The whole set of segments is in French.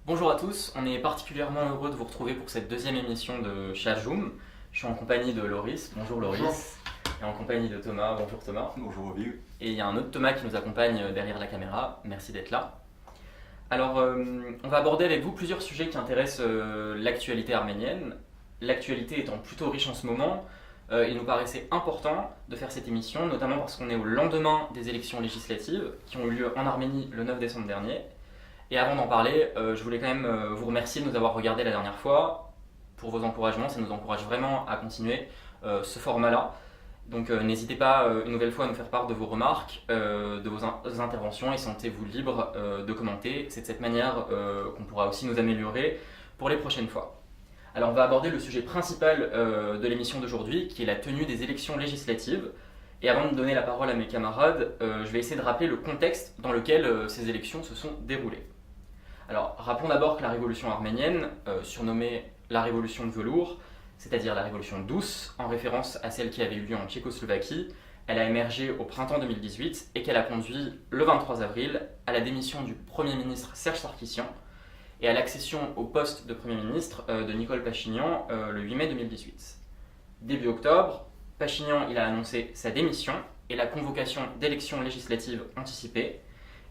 Bonjour à tous, on est particulièrement heureux de vous retrouver pour cette deuxième émission de Chajoum. Je suis en compagnie de Loris, bonjour Bonjour. Loris, et en compagnie de Thomas, bonjour Thomas. Bonjour Obi. Et il y a un autre Thomas qui nous accompagne derrière la caméra, merci d'être là. Alors, on va aborder avec vous plusieurs sujets qui intéressent l'actualité arménienne. L'actualité étant plutôt riche en ce moment, il nous paraissait important de faire cette émission, notamment parce qu'on est au lendemain des élections législatives qui ont eu lieu en Arménie le 9 décembre dernier. Et avant d'en parler, je voulais quand même vous remercier de nous avoir regardé la dernière fois pour vos encouragements. Ça nous encourage vraiment à continuer ce format-là. Donc n'hésitez pas une nouvelle fois à nous faire part de vos remarques, de vos interventions et sentez-vous libre de commenter. C'est de cette manière qu'on pourra aussi nous améliorer pour les prochaines fois. Alors on va aborder le sujet principal de l'émission d'aujourd'hui qui est la tenue des élections législatives. Et avant de donner la parole à mes camarades, je vais essayer de rappeler le contexte dans lequel ces élections se sont déroulées. Alors, rappelons d'abord que la révolution arménienne, surnommée la révolution de velours, c'est-à-dire la révolution douce, en référence à celle qui avait eu lieu en Tchécoslovaquie, elle a émergé au printemps 2018 et qu'elle a conduit le 23 avril à la démission du Premier ministre Serge Sarkissian et à l'accession au poste de Premier ministre de Nicole Pachinian le 8 mai 2018. Début octobre, Pachinian il a annoncé sa démission et la convocation d'élections législatives anticipées.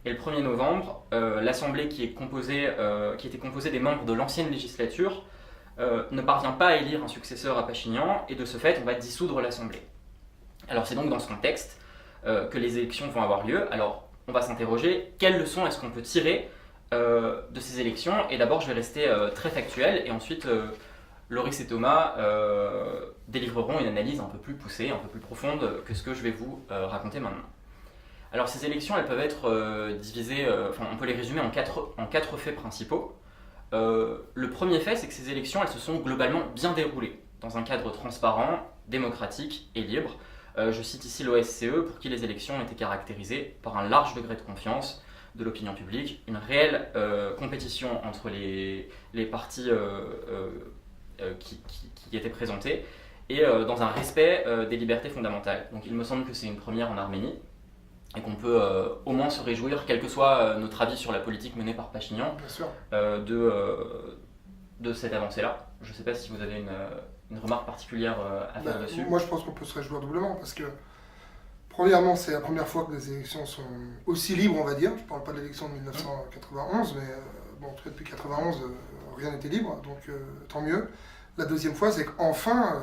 Et le 1er novembre, l'Assemblée qui était composée des membres de l'ancienne législature ne parvient pas à élire un successeur à Pachinian et de ce fait, on va dissoudre l'Assemblée. Alors c'est donc dans ce contexte que les élections vont avoir lieu. Alors on va s'interroger, quelles leçons est-ce qu'on peut tirer de ces élections? Et d'abord, je vais rester très factuel et ensuite Loris et Thomas délivreront une analyse un peu plus poussée, un peu plus profonde que ce que je vais vous raconter maintenant. Alors ces élections, elles peuvent être divisées, on peut les résumer en quatre faits principaux. Le premier fait, c'est que ces élections, elles se sont globalement bien déroulées, dans un cadre transparent, démocratique et libre. Je cite ici l'OSCE, pour qui les élections ont été caractérisées par un large degré de confiance de l'opinion publique, une réelle compétition entre les partis qui étaient présentés, et dans un respect des libertés fondamentales. Donc il me semble que c'est une première en Arménie, et qu'on peut au moins se réjouir, quel que soit notre avis sur la politique menée par Pachinian, Bien sûr. de cette avancée-là. Je ne sais pas si vous avez une remarque particulière à faire dessus. Moi, je pense qu'on peut se réjouir doublement parce que, premièrement, c'est la première fois que les élections sont aussi libres, on va dire. Je ne parle pas de l'élection de 1991, mais bon, en tout cas, depuis 1991, rien n'était libre, donc tant mieux. La deuxième fois, c'est qu'enfin,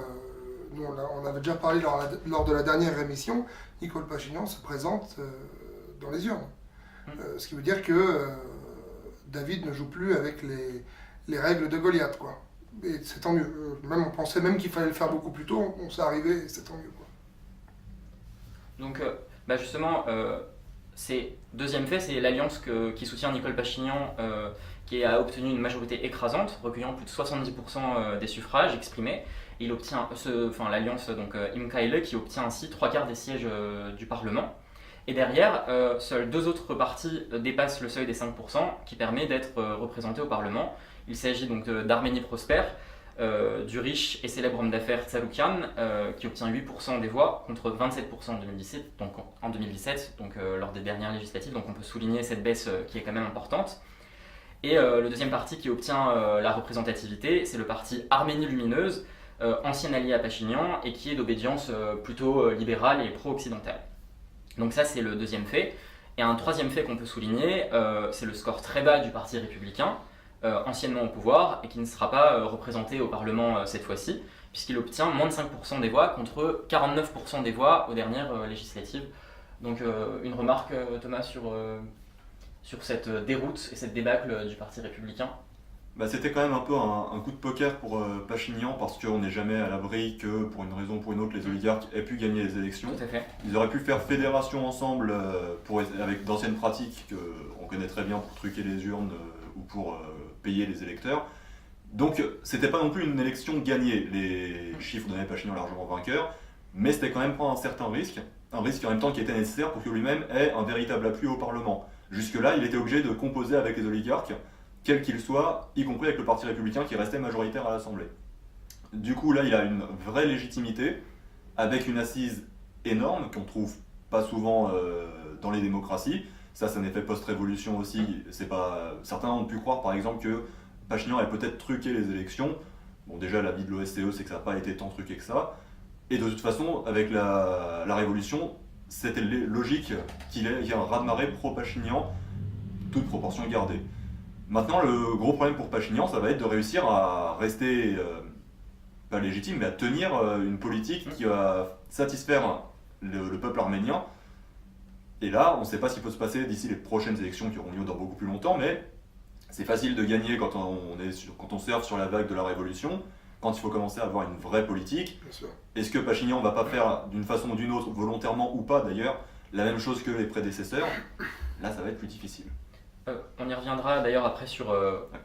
nous, on avait déjà parlé lors de la dernière émission, Nicole Pachinian se présente dans les urnes. Ce qui veut dire que David ne joue plus avec les règles de Goliath, quoi. Et c'est tant mieux. Même on pensait même qu'il fallait le faire beaucoup plus tôt, on s'est arrivé et c'est tant mieux, quoi. Donc, justement, deuxième fait, c'est l'alliance qui soutient Nicole Pachinian, qui a obtenu une majorité écrasante, recueillant plus de 70% des suffrages exprimés. Il obtient l'alliance Imkaile qui obtient ainsi 3/4 des sièges du Parlement. Et derrière, seuls deux autres partis dépassent le seuil des 5% qui permet d'être représentés au Parlement. Il s'agit donc d'Arménie Prospère, du riche et célèbre homme d'affaires Tsaroukian, qui obtient 8% des voix contre 27% en 2017, lors des dernières législatives. Donc on peut souligner cette baisse qui est quand même importante. Et le deuxième parti qui obtient la représentativité, c'est le parti Arménie Lumineuse, ancien allié à Pachinian et qui est d'obédience plutôt libérale et pro-occidentale. Donc ça, c'est le deuxième fait. Et un troisième fait qu'on peut souligner, c'est le score très bas du parti républicain, anciennement au pouvoir, et qui ne sera pas représenté au Parlement cette fois-ci, puisqu'il obtient moins de 5% des voix contre 49% des voix aux dernières législatives. Donc une remarque, Thomas, sur cette déroute et cette débâcle du parti républicain? C'était quand même un peu un coup de poker pour Pachinian parce qu'on n'est jamais à l'abri que pour une raison ou pour une autre les oligarques aient pu gagner les élections. Tout à fait. Ils auraient pu faire fédération ensemble avec d'anciennes pratiques qu'on connaît très bien pour truquer les urnes ou pour payer les électeurs. Donc c'était pas non plus une élection gagnée. Les chiffres donnaient Pachinian largement vainqueur, mais c'était quand même prendre un certain risque, un risque en même temps qui était nécessaire pour que lui-même ait un véritable appui au Parlement. Jusque-là, il était obligé de composer avec les oligarques, quel qu'il soit, y compris avec le Parti républicain qui restait majoritaire à l'Assemblée. Du coup, là, il a une vraie légitimité, avec une assise énorme qu'on trouve pas souvent dans les démocraties, Ça, c'est un effet post-révolution aussi. Certains ont pu croire, par exemple, que Pachinian avait peut-être truqué les élections. Bon, déjà, l'avis de l'OSCE, c'est que ça n'a pas été tant truqué que ça. Et de toute façon, avec la révolution, c'était logique qu'il y ait un raz-de-marée pro-Pachinian, toute proportion gardée. Maintenant, le gros problème pour Pachinian, ça va être de réussir à rester, pas légitime, mais à tenir une politique qui va satisfaire le peuple arménien. Et là, on ne sait pas ce qui peut se passer d'ici les prochaines élections qui auront lieu dans beaucoup plus longtemps, mais c'est facile de gagner quand on surfe sur la vague de la révolution. Quand il faut commencer à avoir une vraie politique, est-ce que Pachinian ne va pas faire d'une façon ou d'une autre, volontairement ou pas d'ailleurs, la même chose que les prédécesseurs? Là, ça va être plus difficile. On y reviendra d'ailleurs après sur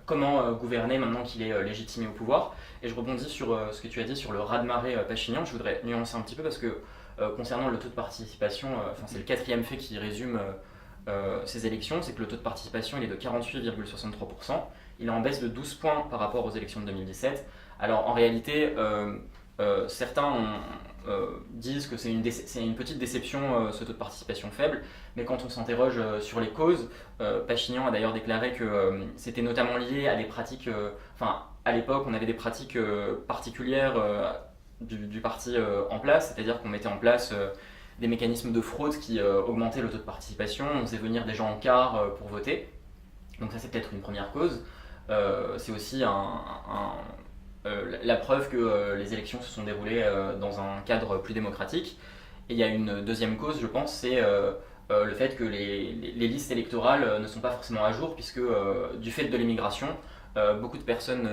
comment gouverner maintenant qu'il est légitimé au pouvoir. Et je rebondis sur ce que tu as dit sur le raz-de-marée Pachinian. Je voudrais nuancer un petit peu parce que concernant le taux de participation, c'est le quatrième fait qui résume ces élections, c'est que le taux de participation il est de 48,63%. Il est en baisse de 12 points par rapport aux élections de 2017. Alors en réalité, certains disent que c'est une petite déception ce taux de participation faible, mais quand on s'interroge sur les causes, Pachinian a d'ailleurs déclaré que c'était notamment lié à des pratiques, à l'époque on avait des pratiques particulières du parti en place, c'est-à-dire qu'on mettait en place des mécanismes de fraude qui augmentaient le taux de participation, on faisait venir des gens en quart pour voter, donc ça c'est peut-être une première cause. C'est aussi la preuve que les élections se sont déroulées dans un cadre plus démocratique. Et il y a une deuxième cause, je pense, c'est le fait que les listes électorales ne sont pas forcément à jour, puisque du fait de l'immigration, beaucoup de personnes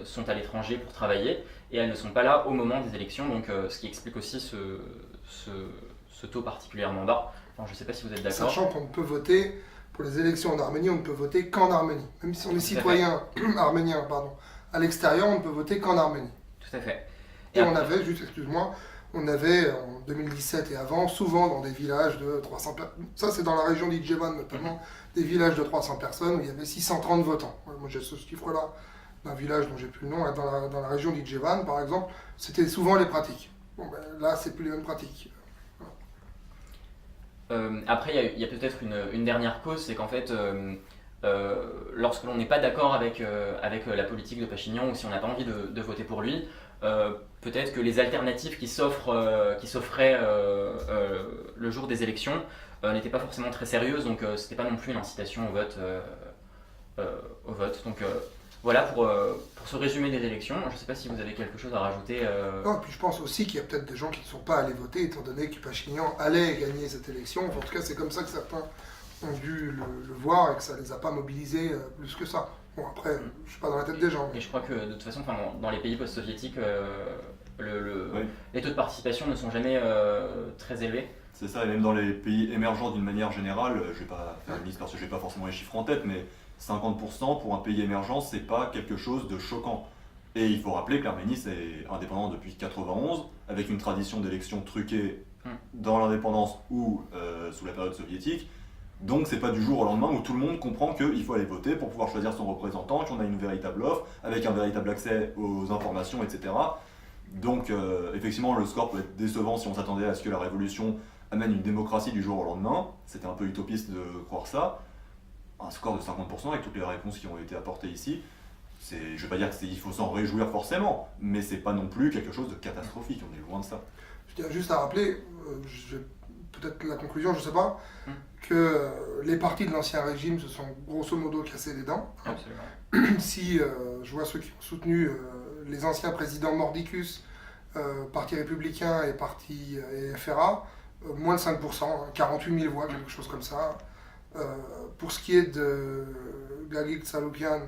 sont à l'étranger pour travailler et elles ne sont pas là au moment des élections, donc ce qui explique aussi ce taux particulièrement bas. Enfin, je ne sais pas si vous êtes d'accord. Sachant qu'on ne peut voter, pour les élections en Arménie, on ne peut voter qu'en Arménie. Même si on est citoyen arménien, à l'extérieur, on ne peut voter qu'en Arménie. Tout à fait. Et on avait, on avait en 2017 et avant, souvent dans des villages de 300 personnes, ça c'est dans la région d'Idjevan notamment, des villages de 300 personnes où il y avait 630 votants. Moi j'ai ce chiffre-là d'un village dont j'ai plus le nom, dans la région d'Idjevan par exemple, c'était souvent les pratiques. Là c'est plus les mêmes pratiques. Après il y a peut-être une dernière cause, c'est qu'en fait lorsque l'on n'est pas d'accord avec la politique de Pachinian ou si on n'a pas envie de voter pour lui, peut-être que les alternatives qui s'offraient le jour des élections n'étaient pas forcément très sérieuses, donc c'était pas non plus une incitation au vote. Donc voilà pour ce résumé des élections. Je ne sais pas si vous avez quelque chose à rajouter. Non, puis je pense aussi qu'il y a peut-être des gens qui ne sont pas allés voter étant donné que Pachinian allait gagner cette élection. En tout cas, c'est comme ça que certains ont dû le voir et que ça ne les a pas mobilisés plus que ça. Bon, après, je ne suis pas dans la tête des gens. Et je crois que de toute façon, dans les pays post-soviétiques, les taux de participation ne sont jamais très élevés. C'est ça, et même dans les pays émergents d'une manière générale, je ne vais pas faire une liste parce que je n'ai pas forcément les chiffres en tête, mais 50% pour un pays émergent, c'est pas quelque chose de choquant. Et il faut rappeler que l'Arménie c'est indépendant depuis 1991, avec une tradition d'élections truquées dans l'indépendance ou sous la période soviétique. Donc c'est pas du jour au lendemain où tout le monde comprend qu'il faut aller voter pour pouvoir choisir son représentant, qu'on a une véritable offre, avec un véritable accès aux informations, etc. Donc effectivement le score peut être décevant si on s'attendait à ce que la révolution amène une démocratie du jour au lendemain. C'était un peu utopiste de croire ça. Un score de 50% avec toutes les réponses qui ont été apportées ici, je ne vais pas dire qu'il faut s'en réjouir forcément, mais c'est pas non plus quelque chose de catastrophique, on est loin de ça. Je tiens juste à rappeler, peut-être la conclusion, je ne sais pas, que les partis de l'ancien régime se sont grosso modo cassés les dents. Absolument. Si je vois ceux qui ont soutenu les anciens présidents Mordicus, Parti républicain et Parti et FRA, moins de 5%, 48 000 voix, quelque chose comme ça. Pour ce qui est de Gagik Tsaloukian,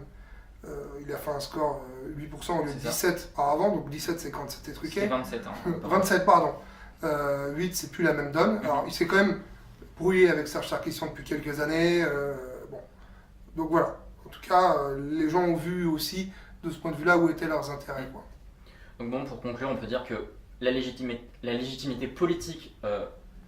il a fait un score 8% au lieu de 17 avant, donc 17 c'est quand c'était truqué. C'est 27 ans. 27 pardon. 8 c'est plus la même donne. Alors il s'est quand même brouillé avec Serge Sarkisian depuis quelques années. Bon. Donc voilà. En tout cas, les gens ont vu aussi de ce point de vue-là où étaient leurs intérêts. Quoi. Donc bon, pour conclure, on peut dire que la légitimité politique,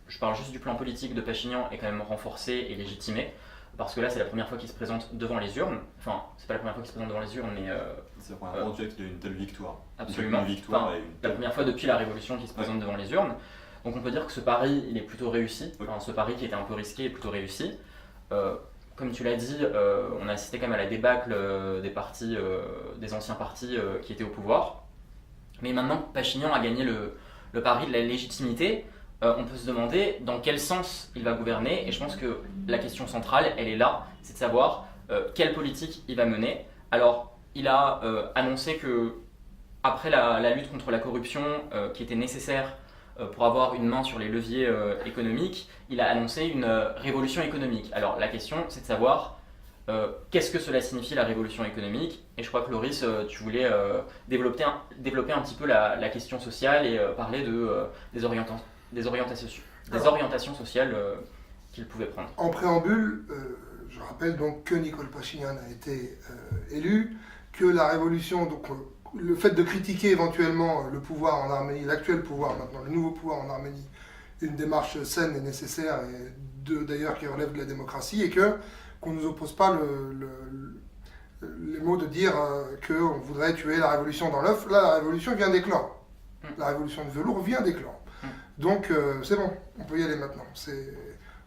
je parle juste du plan politique de Pachinian, est quand même renforcée et légitimée. Parce que là, c'est la première fois qu'il se présente devant les urnes. Enfin, c'est pas la première fois qu'il se présente devant les urnes, mais... c'est la première fois qu'il y a une telle victoire. Absolument. Une victoire enfin, la première fois depuis la Révolution qu'il se présente devant les urnes. Donc on peut dire que ce pari, il est plutôt réussi. Enfin, ce pari qui était un peu risqué est plutôt réussi. Comme tu l'as dit, on a assisté quand même à la débâcle des anciens partis qui étaient au pouvoir. Mais maintenant que Pachinian a gagné le pari de la légitimité, on peut se demander dans quel sens il va gouverner. Et je pense que la question centrale, elle est là, c'est de savoir quelle politique il va mener. Alors, il a annoncé que après la lutte contre la corruption qui était nécessaire pour avoir une main sur les leviers économiques, il a annoncé une révolution économique. Alors la question, c'est de savoir qu'est-ce que cela signifie la révolution économique. Et je crois que Loris, tu voulais développer un petit peu la question sociale et parler des orientations sociales qu'il pouvait prendre. En préambule, je rappelle donc que Nicole Pachinian a été élu, que la révolution, donc le fait de critiquer éventuellement le pouvoir en Arménie, l'actuel pouvoir maintenant, le nouveau pouvoir en Arménie, une démarche saine et nécessaire, et d'ailleurs qui relève de la démocratie, et qu'on ne nous oppose pas les mots de dire qu'on voudrait tuer la révolution dans l'œuf. Là, la révolution vient d'éclore. La révolution de velours vient d'éclore. Donc c'est bon, on peut y aller maintenant.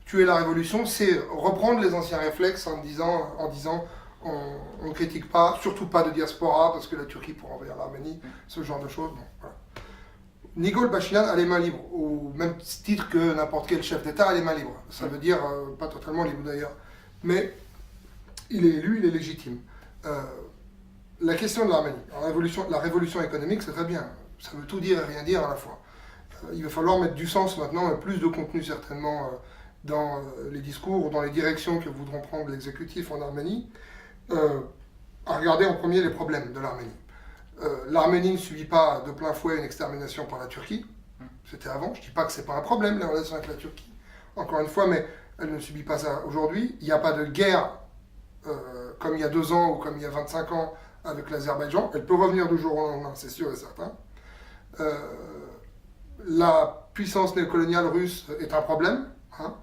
Tuer la révolution, c'est reprendre les anciens réflexes en disant on ne critique pas, surtout pas de diaspora, parce que la Turquie pourrait envahir l'Arménie, ce genre de choses. Bon, voilà. Nicole Pachinian a les mains libres, au même titre que n'importe quel chef d'État a les mains libres. Ça veut dire, pas totalement libre d'ailleurs, mais il est élu, il est légitime. La question de l'Arménie, la révolution économique, c'est très bien. Ça veut tout dire et rien dire à la fois. Il va falloir mettre du sens maintenant, et plus de contenu certainement, dans les discours ou dans les directions que voudront prendre l'exécutif en Arménie. À regarder en premier les problèmes de l'Arménie. L'Arménie ne subit pas de plein fouet une extermination par la Turquie. C'était avant. Je ne dis pas que ce n'est pas un problème, les relations avec la Turquie. Encore une fois, mais elle ne subit pas ça aujourd'hui. Il n'y a pas de guerre comme il y a 2 ans ou comme il y a 25 ans avec l'Azerbaïdjan. Elle peut revenir du jour au lendemain, c'est sûr et certain. La puissance néocoloniale russe est un problème. Hein.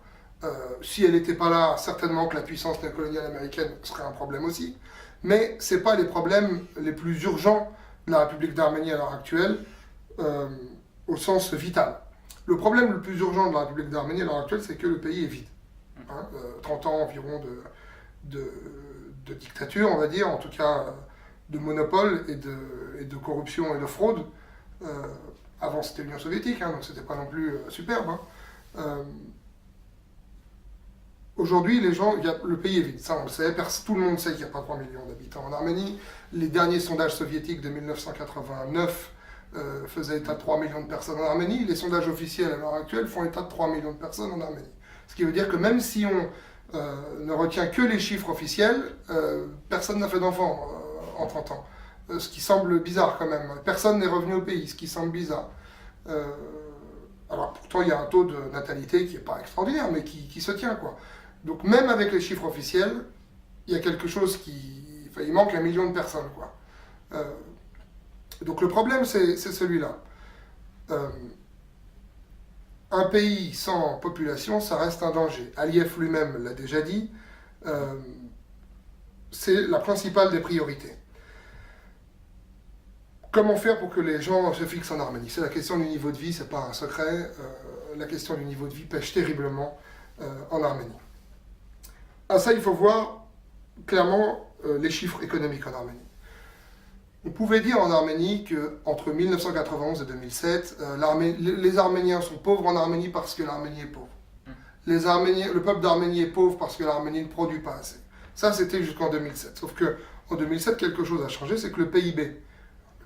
Si elle n'était pas là, certainement que la puissance néocoloniale américaine serait un problème aussi. Mais ce n'est pas les problèmes les plus urgents de la République d'Arménie à l'heure actuelle, au sens vital. Le problème le plus urgent de la République d'Arménie à l'heure actuelle, c'est que le pays est vide. 30 ans environ de dictature, on va dire, en tout cas de monopole et de corruption et de fraude. Avant c'était l'Union soviétique, donc c'était pas non plus superbe. Aujourd'hui, le pays est vide, ça on le sait, tout le monde sait qu'il n'y a pas 3 millions d'habitants en Arménie. Les derniers sondages soviétiques de 1989 faisaient état de 3 millions de personnes en Arménie. Les sondages officiels à l'heure actuelle font état de 3 millions de personnes en Arménie. Ce qui veut dire que même si on ne retient que les chiffres officiels, personne n'a fait d'enfant en 30 ans. Ce qui semble bizarre quand même. Personne n'est revenu au pays, ce qui semble bizarre. Alors pourtant il y a un taux de natalité qui n'est pas extraordinaire, mais qui se tient quoi. Donc même avec les chiffres officiels, il y a quelque chose il manque 1 million de personnes quoi. Donc le problème c'est celui-là. Un pays sans population, ça reste un danger. Aliyev lui-même l'a déjà dit, c'est la principale des priorités. Comment faire pour que les gens se fixent en Arménie? C'est la question du niveau de vie, c'est pas un secret. La question du niveau de vie pêche terriblement en Arménie. À ça, il faut voir clairement les chiffres économiques en Arménie. On pouvait dire en Arménie qu'entre 1991 et 2007, les Arméniens sont pauvres en Arménie parce que l'Arménie est pauvre. Le peuple d'Arménie est pauvre parce que l'Arménie ne produit pas assez. Ça, c'était jusqu'en 2007. Sauf qu'en 2007, quelque chose a changé, c'est que le PIB,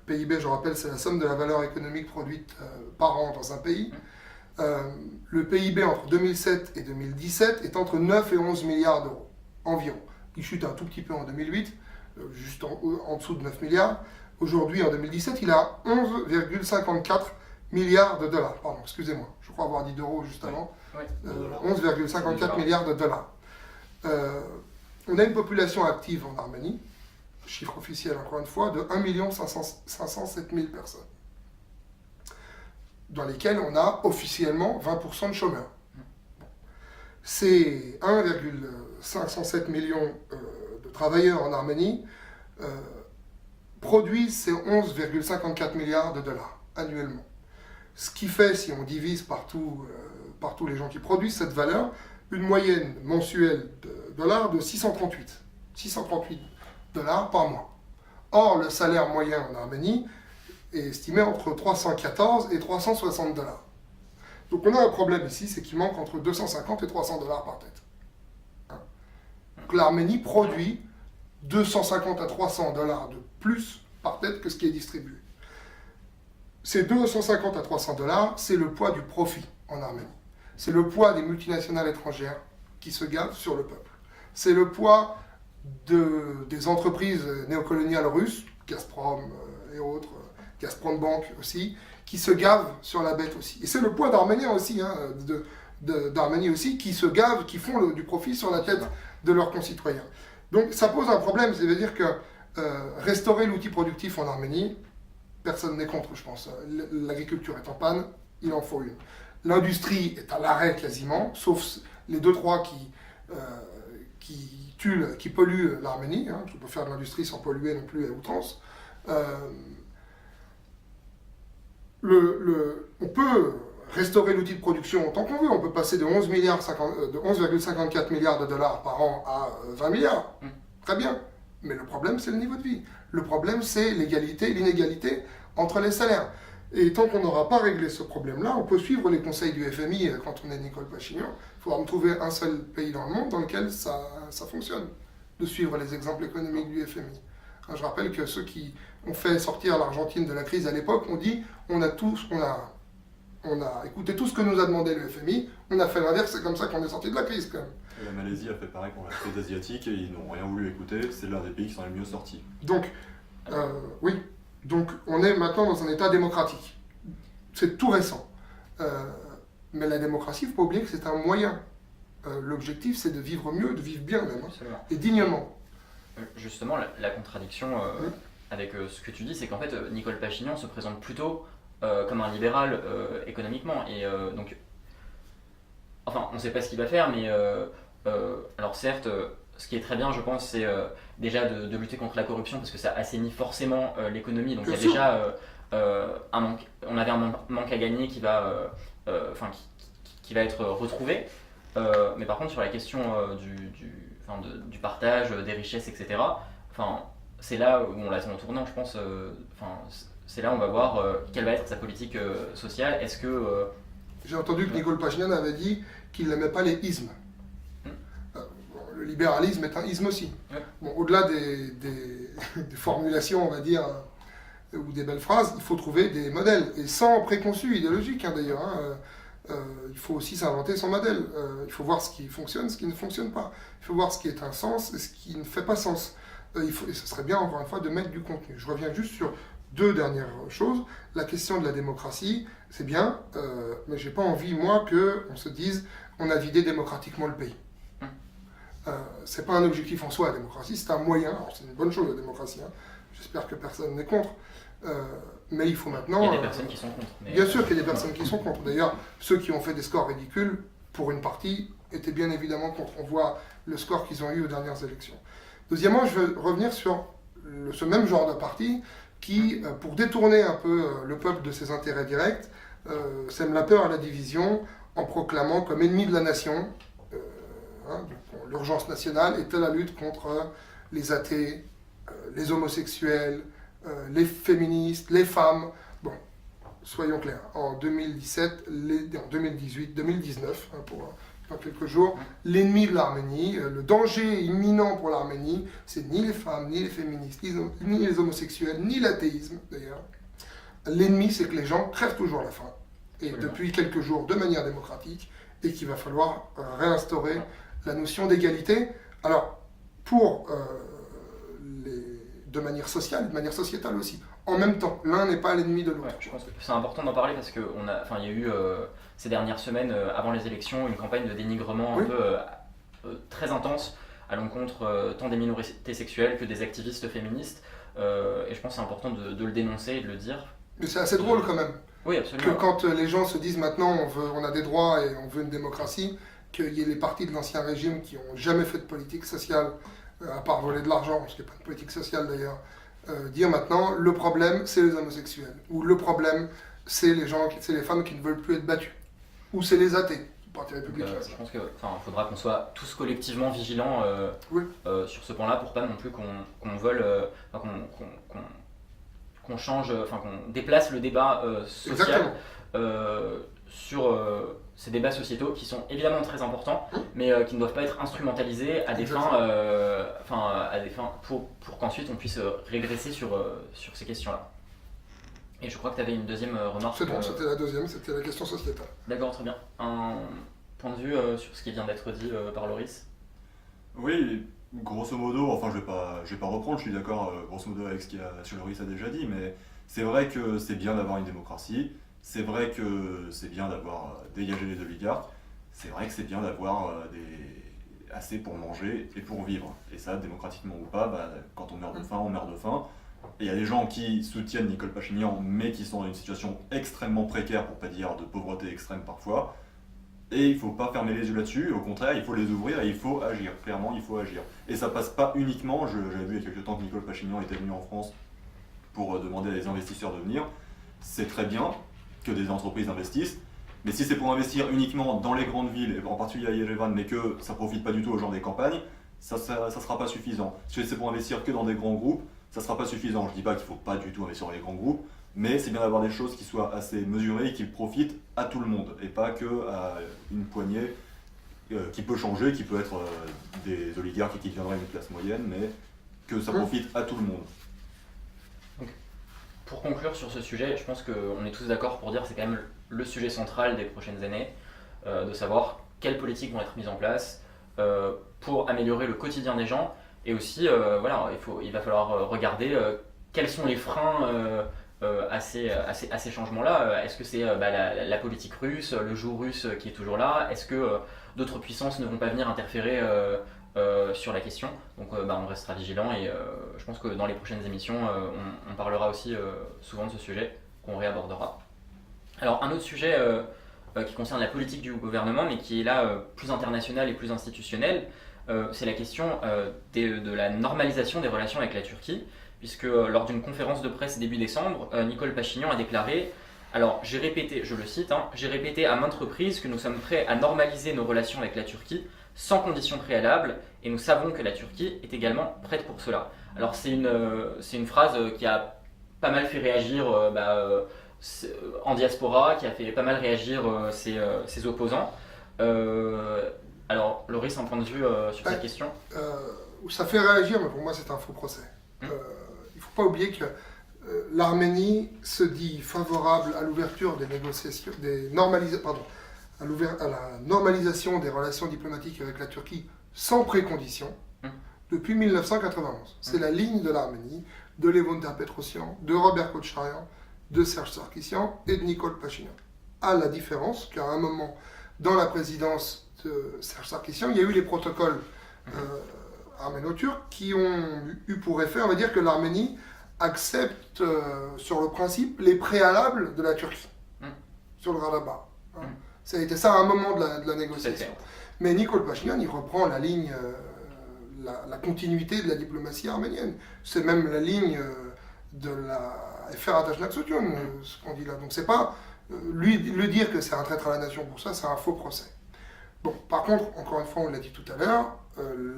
je rappelle, c'est la somme de la valeur économique produite par an dans un pays. Le PIB entre 2007 et 2017 est entre 9 et 11 milliards d'euros, environ. Il chute un tout petit peu en 2008, juste en dessous de 9 milliards. Aujourd'hui, en 2017, il a 11,54 milliards de dollars. Pardon, excusez-moi, je crois avoir dit d'euros juste avant. 11,54 milliards de dollars. On a une population active en Arménie, chiffre officiel encore une fois, de 1 507 000 personnes, dans lesquelles on a officiellement 20% de chômeurs. Ces 1,507 millions de travailleurs en Arménie produisent ces 11,54 milliards de dollars annuellement. Ce qui fait, si on divise par tous les gens qui produisent cette valeur, une moyenne mensuelle de dollars de 638 dollars par mois. Or, le salaire moyen en Arménie est estimé entre 314 et 360 dollars. Donc on a un problème ici, c'est qu'il manque entre 250 et 300 dollars par tête. Donc l'Arménie produit 250 à 300 dollars de plus par tête que ce qui est distribué. Ces 250 à 300 dollars, c'est le poids du profit en Arménie. C'est le poids des multinationales étrangères qui se gavent sur le peuple. C'est le poids des entreprises néocoloniales russes, Gazprom et autres, Gazprom Bank aussi, qui se gavent sur la bête aussi. Et c'est le poids d'Arméniens aussi, d'Arménie aussi, qui se gavent, qui font du profit sur la tête de leurs concitoyens. Donc ça pose un problème, c'est-à-dire que restaurer l'outil productif en Arménie, personne n'est contre, je pense. L'agriculture est en panne, il en faut une. L'industrie est à l'arrêt quasiment, sauf les 2-3 qui polluent l'Arménie. On peut faire de l'industrie sans polluer non plus à outrance. On peut restaurer l'outil de production autant qu'on veut. On peut passer de 11,54 milliards de dollars par an à 20 milliards. Très bien. Mais le problème, c'est le niveau de vie. Le problème, c'est l'inégalité entre les salaires. Et tant qu'on n'aura pas réglé ce problème-là, on peut suivre les conseils du FMI quand on est Nicole Pachinian. Il faudra me trouver un seul pays dans le monde dans lequel ça fonctionne, de suivre les exemples économiques du FMI. Je rappelle que ceux qui ont fait sortir l'Argentine de la crise à l'époque ont dit on a écouté tout ce que nous a demandé le FMI, on a fait l'inverse, c'est comme ça qu'on est sorti de la crise quand même. Et la Malaisie a fait pareil pour la crise asiatique et ils n'ont rien voulu écouter, c'est l'un des pays qui sont les mieux sortis. Donc, oui, donc on est maintenant dans un état démocratique. C'est tout récent. Mais la démocratie, il ne faut pas oublier que c'est un moyen. L'objectif, c'est de vivre mieux, de vivre bien même, et dignement. Justement, la contradiction avec ce que tu dis, c'est qu'en fait, Nicole Pachinian se présente plutôt comme un libéral économiquement. Et donc, enfin, on ne sait pas ce qu'il va faire, mais alors certes, ce qui est très bien, je pense, c'est déjà de lutter contre la corruption, parce que ça assainit forcément l'économie. Donc il y a déjà un manque, on avait un manque à gagner qui va être retrouvé. Mais par contre, sur la question du partage des richesses, etc., c'est là où on l'attend au tournant, je pense. C'est là où on va voir quelle va être sa politique sociale. Est-ce que... J'ai entendu que Nicole Pachinian avait dit qu'il n'aimait pas les ismes. Le libéralisme est un isme aussi. Bon, au-delà des formulations, on va dire, ou des belles phrases, il faut trouver des modèles. Et sans préconçu idéologique, d'ailleurs. Il faut aussi s'inventer son modèle. Il faut voir ce qui fonctionne, ce qui ne fonctionne pas. Il faut voir ce qui est un sens et ce qui ne fait pas sens. Et ce serait bien, encore une fois, de mettre du contenu. Je reviens juste sur 2 dernières choses. La question de la démocratie, c'est bien, mais j'ai pas envie, moi, qu'on se dise on a vidé démocratiquement le pays. C'est pas un objectif en soi, la démocratie, c'est un moyen. Alors, c'est une bonne chose, la démocratie. J'espère que personne n'est contre. Mais il faut maintenant... Il y a des personnes qui sont contre. Bien sûr qu'il y a des personnes qui sont contre. D'ailleurs, ceux qui ont fait des scores ridicules, pour une partie, étaient bien évidemment contre. On voit le score qu'ils ont eu aux dernières élections. Deuxièmement, je veux revenir sur ce même genre de parti qui, pour détourner un peu le peuple de ses intérêts directs, sème la peur à la division en proclamant comme ennemi de la nation l'urgence nationale était la lutte contre les athées, les homosexuels, les féministes, les femmes. Bon, soyons clairs, en 2017, en 2018, 2019, pour dans quelques jours, l'ennemi de l'Arménie, le danger imminent pour l'Arménie, c'est ni les femmes, ni les féministes, ni les homosexuels, ni l'athéisme d'ailleurs. L'ennemi, c'est que les gens crèvent toujours la faim. Et depuis quelques jours, de manière démocratique, et qu'il va falloir réinstaurer la notion d'égalité. Alors, de manière sociale, de manière sociétale aussi. En même temps, l'un n'est pas l'ennemi de l'autre. Je pense que c'est important d'en parler parce qu'il y a eu ces dernières semaines, avant les élections, une campagne de dénigrement un peu très intense à l'encontre tant des minorités sexuelles que des activistes féministes. Et je pense que c'est important de le dénoncer et de le dire. Mais c'est assez drôle quand même. Oui, absolument. Que quand les gens se disent maintenant on a des droits et on veut une démocratie, qu'il y ait les partis de l'ancien régime qui n'ont jamais fait de politique sociale, à part voler de l'argent, parce qu'il n'y a pas de politique sociale d'ailleurs, dire maintenant le problème c'est les homosexuels, ou le problème c'est les femmes qui ne veulent plus être battues, ou c'est les athées, Parti Donc, républicain. je pense qu'il faudra qu'on soit tous collectivement vigilants Oui. sur ce point-là pour pas non plus qu'on vole, qu'on change, qu'on déplace le débat social Exactement. sur ces débats sociétaux qui sont évidemment très importants, mais qui ne doivent pas être instrumentalisés à des fins, pour qu'ensuite on puisse régresser sur ces questions-là. Et je crois que tu avais une deuxième remarque. C'est bon, c'était la deuxième, c'était la question sociétale. D'accord, très bien. Un point de vue sur ce qui vient d'être dit par Loris? Oui, grosso modo, enfin je vais pas reprendre, je suis d'accord grosso modo avec ce que Loris a déjà dit, mais c'est vrai que c'est bien d'avoir une démocratie, c'est vrai que c'est bien d'avoir dégagé les oligarques, c'est vrai que c'est bien d'avoir assez pour manger et pour vivre. Et ça, démocratiquement ou pas, quand on meurt de faim, on meurt de faim. Et il y a des gens qui soutiennent Nicole Pachinian, mais qui sont dans une situation extrêmement précaire, pour pas dire de pauvreté extrême parfois. Et il ne faut pas fermer les yeux là-dessus, au contraire, il faut les ouvrir et il faut agir. Clairement, il faut agir. Et ça passe pas uniquement, j'avais vu il y a quelques temps que Nicole Pachinian était venue en France pour demander à des investisseurs de venir. C'est très bien que des entreprises investissent, mais si c'est pour investir uniquement dans les grandes villes, en particulier à Yerevan, mais que ça ne profite pas du tout aux gens des campagnes, ça sera pas suffisant. Si c'est pour investir que dans des grands groupes, ça sera pas suffisant. Je ne dis pas qu'il ne faut pas du tout investir dans les grands groupes, mais c'est bien d'avoir des choses qui soient assez mesurées et qui profitent à tout le monde, et pas qu'à une poignée qui peut changer, qui peut être des oligarques et qui deviendraient une classe moyenne, mais que ça profite à tout le monde. Donc, pour conclure sur ce sujet, je pense qu'on est tous d'accord pour dire que c'est quand même le sujet central des prochaines années, de savoir quelles politiques vont être mises en place pour améliorer le quotidien des gens, et aussi il va falloir regarder quels sont les freins à ces changements-là. Est-ce que c'est la politique russe, le joug russe qui est toujours là? Est-ce que d'autres puissances ne vont pas venir interférer sur la question? Donc on restera vigilant, et je pense que dans les prochaines émissions, on parlera aussi souvent de ce sujet qu'on réabordera. Alors un autre sujet qui concerne la politique du gouvernement, mais qui est là plus international et plus institutionnel, c'est la question de la normalisation des relations avec la Turquie, puisque lors d'une conférence de presse début décembre, Nicole Pachinian a déclaré, alors j'ai répété, je le cite, j'ai répété à maintes reprises que nous sommes prêts à normaliser nos relations avec la Turquie sans conditions préalables, et nous savons que la Turquie est également prête pour cela. Alors c'est une phrase qui a pas mal fait réagir en diaspora, qui a fait pas mal réagir ses opposants. Alors, Loris, un point de vue sur cette question? Ça fait réagir, mais pour moi c'est un faux procès. Il ne faut pas oublier que l'Arménie se dit favorable à l'ouverture des négociations, à la normalisation des relations diplomatiques avec la Turquie sans précondition depuis 1991. C'est la ligne de l'Arménie, de Levon Ter-Petrosyan, de Robert Kotcharyan, de Serge Sarkissian et de Nicole Pachinian. À la différence qu'à un moment, dans la présidence de Serge Sarkissian, il y a eu les protocoles arméno-turcs qui ont eu pour effet, on va dire, que l'Arménie accepte sur le principe les préalables de la Turquie sur le Karabakh. Ça a été ça à un moment de la négociation. Mais Nicole Pachinian, il reprend la ligne, la continuité de la diplomatie arménienne. C'est même la ligne de la Ferhat Naxotion, ce qu'on dit là. Donc c'est pas lui dire que c'est un traître à la nation pour ça, c'est un faux procès. Bon, par contre, encore une fois, on l'a dit tout à l'heure,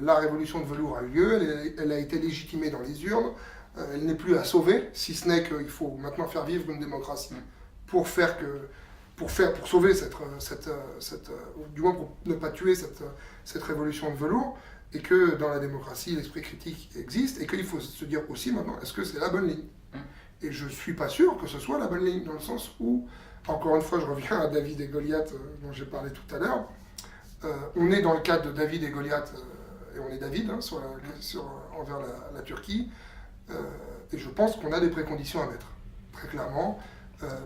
la révolution de velours a eu lieu, elle a été légitimée dans les urnes, elle n'est plus à sauver, si ce n'est qu'il faut maintenant faire vivre une démocratie pour sauver ou du moins pour ne pas tuer cette révolution de velours, et que dans la démocratie, l'esprit critique existe, et qu'il faut se dire aussi maintenant, est-ce que c'est la bonne ligne? Et je ne suis pas sûr que ce soit la bonne ligne, dans le sens où, encore une fois, je reviens à David et Goliath dont j'ai parlé tout à l'heure. On est dans le cadre de David et Goliath, et on est David envers la Turquie, et je pense qu'on a des préconditions à mettre, très clairement,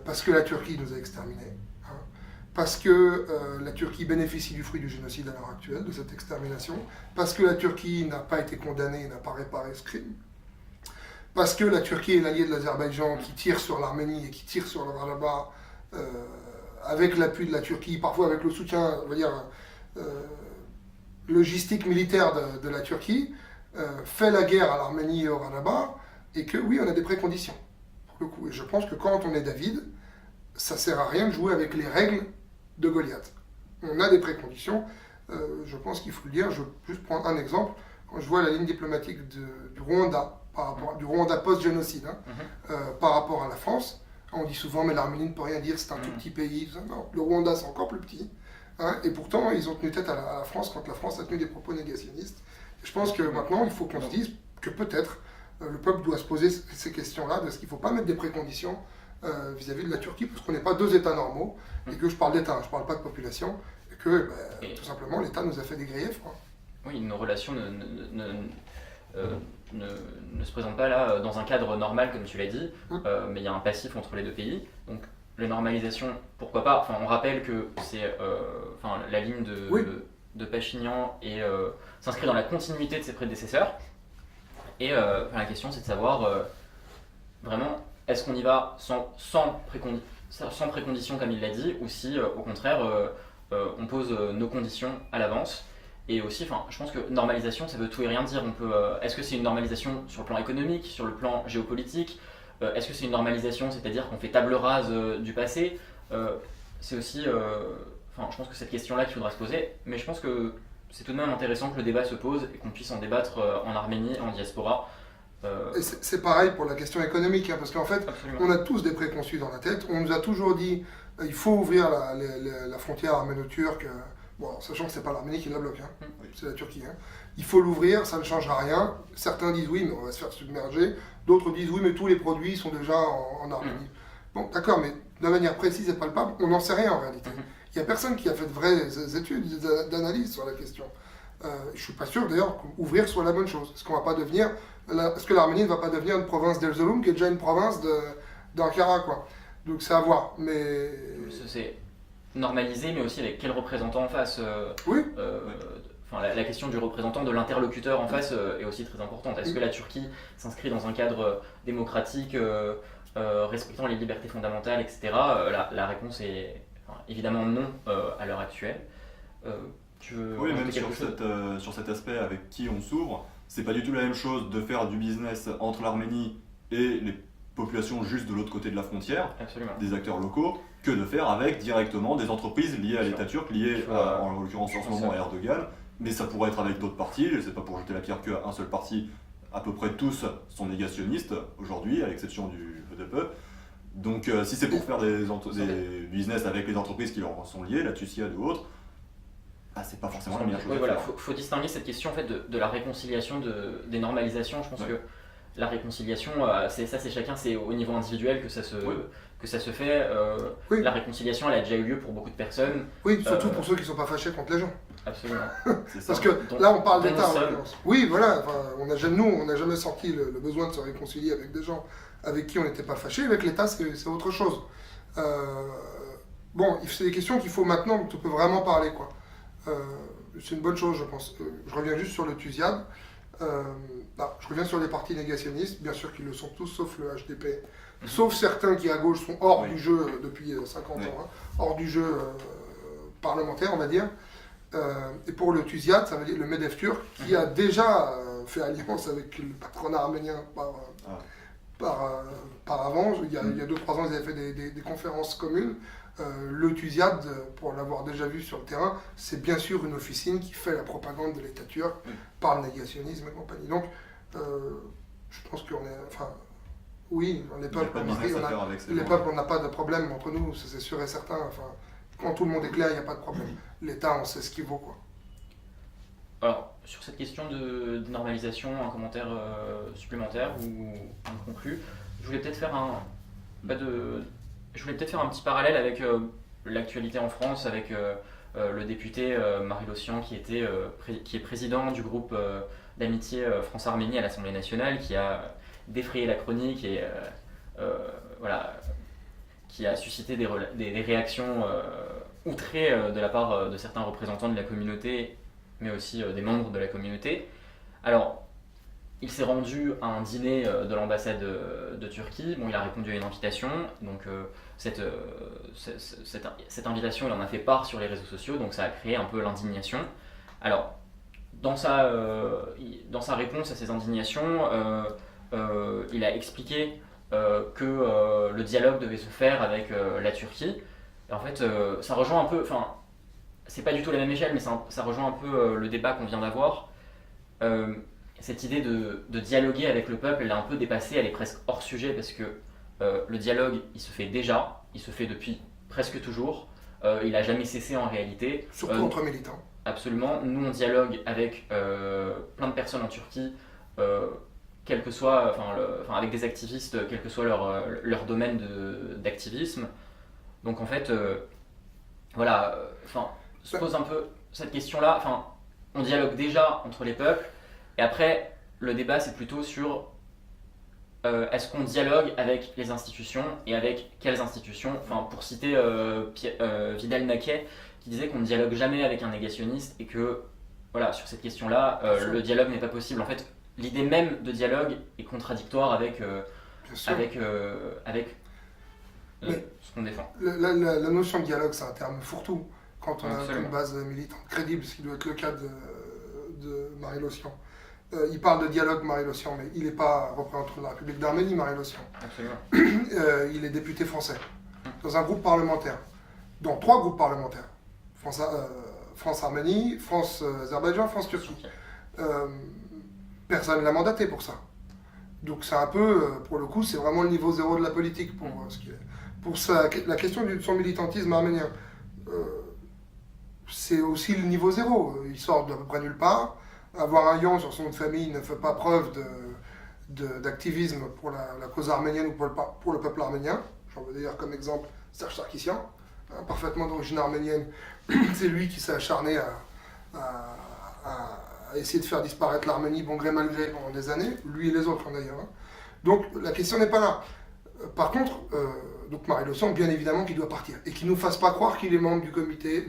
parce que la Turquie nous a exterminés, parce que la Turquie bénéficie du fruit du génocide à l'heure actuelle, de cette extermination, parce que la Turquie n'a pas été condamnée, n'a pas réparé ce crime, parce que la Turquie est l'allié de l'Azerbaïdjan qui tire sur l'Arménie et qui tire sur le Karabakh, avec l'appui de la Turquie, parfois avec le soutien, on va dire, logistique militaire de la Turquie, fait la guerre à l'Arménie et au Karabakh, et que oui, on a des préconditions, pour le coup. Et je pense que quand on est David, ça sert à rien de jouer avec les règles de Goliath. On a des préconditions, je pense qu'il faut le dire. Je veux juste prendre un exemple. Quand je vois la ligne diplomatique du Rwanda, du Rwanda post-génocide, par rapport à la France, on dit souvent mais l'Arménie ne peut rien dire, c'est un tout petit pays. Non, le Rwanda c'est encore plus petit. Et pourtant ils ont tenu tête à la France quand la France a tenu des propos négationnistes. Et je pense que maintenant il faut qu'on se dise que peut-être le peuple doit se poser ces questions-là, de ce qu'il ne faut pas mettre des préconditions vis-à-vis de la Turquie, parce qu'on n'est pas deux États normaux, et que je parle d'État, je ne parle pas de population, et que tout simplement l'État nous a fait des griefs. Oui, nos relations ne se présentent pas là dans un cadre normal, comme tu l'as dit, mais il y a un passif entre les deux pays. Donc la normalisation, pourquoi pas. Enfin, on rappelle que c'est la ligne de Pachinian s'inscrit dans la continuité de ses prédécesseurs. Et la question, c'est de savoir vraiment, est-ce qu'on y va sans précondition, comme il l'a dit, ou si au contraire on pose nos conditions à l'avance. Et aussi, je pense que normalisation, ça veut tout et rien dire. Est-ce que c'est une normalisation sur le plan économique, sur le plan géopolitique? Est-ce que c'est une normalisation, c'est-à-dire qu'on fait table rase du passé? C'est aussi, je pense que cette question-là qu'il faudra se poser. Mais je pense que c'est tout de même intéressant que le débat se pose et qu'on puisse en débattre en Arménie, en diaspora. Et c'est pareil pour la question économique, parce qu'en fait, absolument, on a tous des préconçus dans la tête. On nous a toujours dit il faut ouvrir la frontière arméno-turque. Bon, sachant que c'est pas l'Arménie qui la bloque, c'est la Turquie. Il faut l'ouvrir, ça ne changera rien. Certains disent oui, mais on va se faire submerger. D'autres disent oui, mais tous les produits sont déjà en Arménie. Bon, d'accord, mais de manière précise et palpable, on n'en sait rien en réalité. Il n'y a personne qui a fait de vraies études d'analyse sur la question. Je ne suis pas sûr d'ailleurs qu'ouvrir soit la bonne chose. Est-ce que l'Arménie ne va pas devenir une province d'Erzurum, qui est déjà une province d'Ankara, quoi. Donc c'est à voir. Mais c'est normalisé, mais aussi avec quel représentant en face. Oui. La question du représentant, de l'interlocuteur en face est aussi très importante. Est-ce que la Turquie s'inscrit dans un cadre démocratique, respectant les libertés fondamentales, etc. La réponse est évidemment non à l'heure actuelle. Oui, même sur cet aspect avec qui on s'ouvre, c'est pas du tout la même chose de faire du business entre l'Arménie et les populations juste de l'autre côté de la frontière, absolument, des acteurs locaux, que de faire avec directement des entreprises liées à l'État turc, liées en l'occurrence en ce moment à Erdogan, mais ça pourrait être avec d'autres partis. C'est pas pour jeter la pierre qu'à un seul parti, à peu près tous sont négationnistes aujourd'hui, à l'exception du HDP. Donc si c'est pour faire des business avec les entreprises qui leur sont liées, la TUSIAD ou autres, c'est pas forcément la meilleure chose. Oui, voilà, faut distinguer cette question en fait, de la réconciliation, des normalisations. Je pense que la réconciliation, c'est chacun, c'est au niveau individuel que ça se fait. La réconciliation, elle a déjà eu lieu pour beaucoup de personnes. Oui, surtout pour ceux qui ne sont pas fâchés contre les gens. Absolument. Parce que là, on parle d'État. Oui, voilà. On n'a jamais senti le besoin de se réconcilier avec des gens avec qui on n'était pas fâchés. Avec l'État, c'est autre chose. Bon, c'est des questions qu'il faut maintenant, tu peux vraiment parler, quoi. C'est une bonne chose, je pense. Je reviens juste sur le TUSIAD. Je reviens sur les partis négationnistes, bien sûr qu'ils le sont tous, sauf le HDP, sauf certains qui à gauche sont hors du jeu depuis 50 ans, hors du jeu parlementaire, on va dire. Et pour le TUSIAD, ça veut dire le MEDEF turc, qui a déjà fait alliance avec le patronat arménien par avant. Il y a 2-3 ans, ils avaient fait des conférences communes. Le TUSIAD, pour l'avoir déjà vu sur le terrain, c'est bien sûr une officine qui fait la propagande de l'État turc par le négationnisme et compagnie. Donc, je pense qu'on est... oui, les peuples, on n'a pas de problème entre nous, c'est sûr et certain. Quand tout le monde est clair, il n'y a pas de problème. L'État, on sait ce qu'il vaut, quoi. Alors, sur cette question de normalisation, un commentaire supplémentaire ou on conclut. Je voulais peut-être faire un petit parallèle avec l'actualité en France, avec le député Marie Lossian qui est président du groupe d'amitié France-Arménie à l'Assemblée nationale, qui a défrayé la chronique et qui a suscité des réactions outrées de la part de certains représentants de la communauté, mais aussi des membres de la communauté. Alors, il s'est rendu à un dîner de l'ambassade de Turquie. Bon, il a répondu à une invitation. Donc, cette invitation, il en a fait part sur les réseaux sociaux. Donc, ça a créé un peu l'indignation. Alors, dans sa réponse à ces indignations, il a expliqué que le dialogue devait se faire avec la Turquie. Et en fait, ça rejoint un peu... c'est pas du tout la même échelle, mais ça rejoint un peu le débat qu'on vient d'avoir. Cette idée de dialoguer avec le peuple, elle est un peu dépassée, elle est presque hors sujet parce que le dialogue, il se fait déjà, il se fait depuis presque toujours, il n'a jamais cessé en réalité. Surtout entre militants. Absolument, nous on dialogue avec plein de personnes en Turquie, quel que soit, avec des activistes, quel que soit leur domaine d'activisme. Donc en fait, se pose un peu cette question-là. On dialogue déjà entre les peuples, et après, le débat c'est plutôt sur est-ce qu'on dialogue avec les institutions et avec quelles institutions. Pour citer Vidal Naquet, qui disait qu'on ne dialogue jamais avec un négationniste et que sur cette question-là, le dialogue n'est pas possible. En fait, l'idée même de dialogue est contradictoire avec ce qu'on défend. La notion de dialogue, c'est un terme fourre-tout quand on a une base militante crédible, ce qui doit être le cas de Marie Lossian. Il parle de dialogue, Marie Lossian, mais il n'est pas représentant de la République d'Arménie, Marie Lossian. Il est député français, dans un groupe parlementaire, dans 3 groupes parlementaires. France-Arménie, France-Azerbaïdjan, France-Turquie. Personne ne l'a mandaté pour ça. Donc c'est un peu, pour le coup, c'est vraiment le niveau zéro de la politique pour la question de son militantisme arménien. C'est aussi le niveau zéro. Il sort d'à peu près nulle part. Avoir un yan sur son nom de famille ne fait pas preuve d'activisme pour la cause arménienne ou pour le peuple arménien. J'en veux d'ailleurs comme exemple Serge Sarkissian, parfaitement d'origine arménienne. C'est lui qui s'est acharné à essayer de faire disparaître l'Arménie, bon gré mal gré, pendant des années, lui et les autres d'ailleurs. Donc la question n'est pas là. Par contre, donc Marie Lossian, bien évidemment, qu'il doit partir. Et qu'il ne nous fasse pas croire qu'il est membre du comité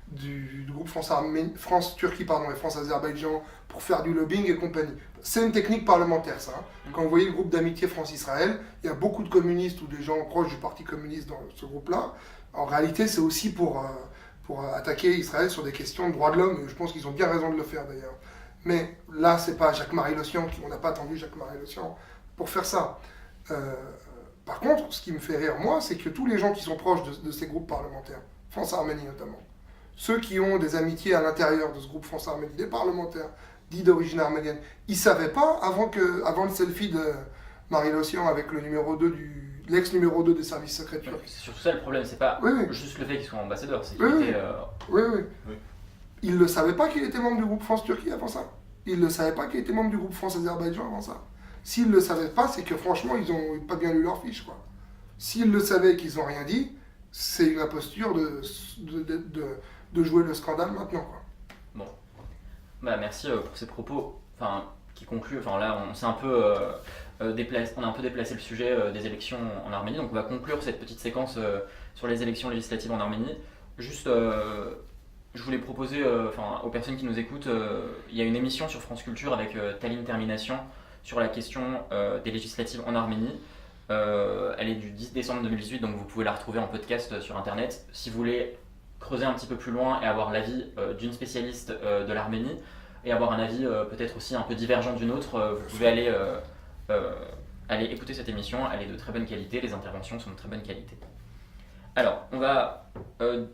du groupe France-Turquie et France-Azerbaïdjan pour faire du lobbying et compagnie. C'est une technique parlementaire, ça. Quand vous voyez le groupe d'amitié France-Israël, il y a beaucoup de communistes ou des gens proches du Parti communiste dans ce groupe-là. En réalité, c'est aussi pour attaquer Israël sur des questions de droits de l'homme, et je pense qu'ils ont bien raison de le faire d'ailleurs. Mais là, c'est pas Jacques-Marie Lossian, on n'a pas attendu Jacques-Marie Lossian pour faire ça. Par contre, ce qui me fait rire, moi, c'est que tous les gens qui sont proches de ces groupes parlementaires, France-Arménie notamment, ceux qui ont des amitiés à l'intérieur de ce groupe France-Arménie, des parlementaires dits d'origine arménienne, ils ne savaient pas, avant le selfie de Marie Lossian avec l'ex-numéro 2 des services secrets turcs. C'est surtout ça le problème, c'est pas juste le fait qu'il soit ambassadeur, c'est qu'il était... Oui. Ils ne savaient pas qu'il était membre du groupe France-Turquie avant ça. Ils ne savaient pas qu'il était membre du groupe France-Azerbaïdjan avant ça. S'ils ne le savaient pas, c'est que franchement, ils n'ont pas bien lu leur fiche, quoi. S'ils le savaient et qu'ils n'ont rien dit, c'est une imposture de jouer le scandale maintenant, quoi. Bon. Merci pour ces propos qui concluent. Là, on s'est un peu déplacé le sujet des élections en Arménie, donc on va conclure cette petite séquence sur les élections législatives en Arménie. Juste, je voulais proposer aux personnes qui nous écoutent, il y a une émission sur France Culture avec Taline Termination sur la question des législatives en Arménie. Elle est du 10 décembre 2018, donc vous pouvez la retrouver en podcast sur internet. Si vous voulez creuser un petit peu plus loin et avoir l'avis d'une spécialiste de l'Arménie et avoir un avis peut-être aussi un peu divergent d'une autre, vous pouvez aller écouter cette émission. Elle est de très bonne qualité, les interventions sont de très bonne qualité. Alors, on va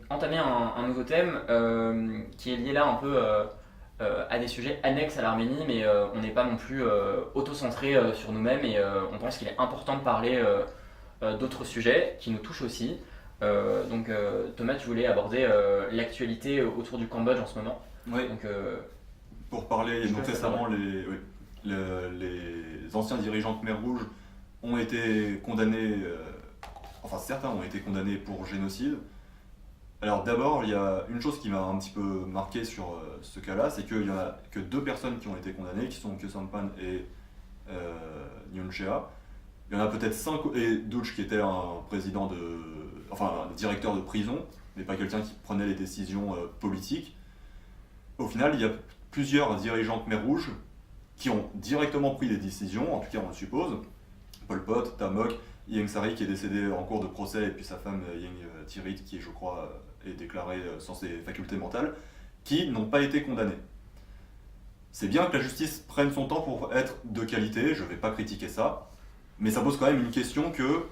entamer un nouveau thème qui est lié là un peu à des sujets annexes à l'Arménie, mais on n'est pas non plus auto-centré sur nous-mêmes et on pense qu'il est important de parler d'autres sujets qui nous touchent aussi. Donc Thomas, tu voulais aborder l'actualité autour du Cambodge en ce moment. Oui. Donc, pour parler, donc récemment, les anciens dirigeants Khmer Rouge ont été condamnés, certains ont été condamnés pour génocide. Alors d'abord, il y a une chose qui m'a un petit peu marqué sur ce cas-là, c'est qu'il n'y a que 2 personnes qui ont été condamnées, qui sont Kyosampan et Nyunchea. Il y en a peut-être 5, et Duch qui était un directeur de prison, mais pas quelqu'un qui prenait les décisions politiques. Au final, il y a plusieurs dirigeants Khmer Rouge qui ont directement pris des décisions, en tout cas on le suppose. Pol Pot, Tamok, Ieng Sari qui est décédé en cours de procès, et puis sa femme Ieng Thirit qui, je crois, est déclarée sans ses facultés mentales, qui n'ont pas été condamnés. C'est bien que la justice prenne son temps pour être de qualité, je ne vais pas critiquer ça, mais ça pose quand même une question que,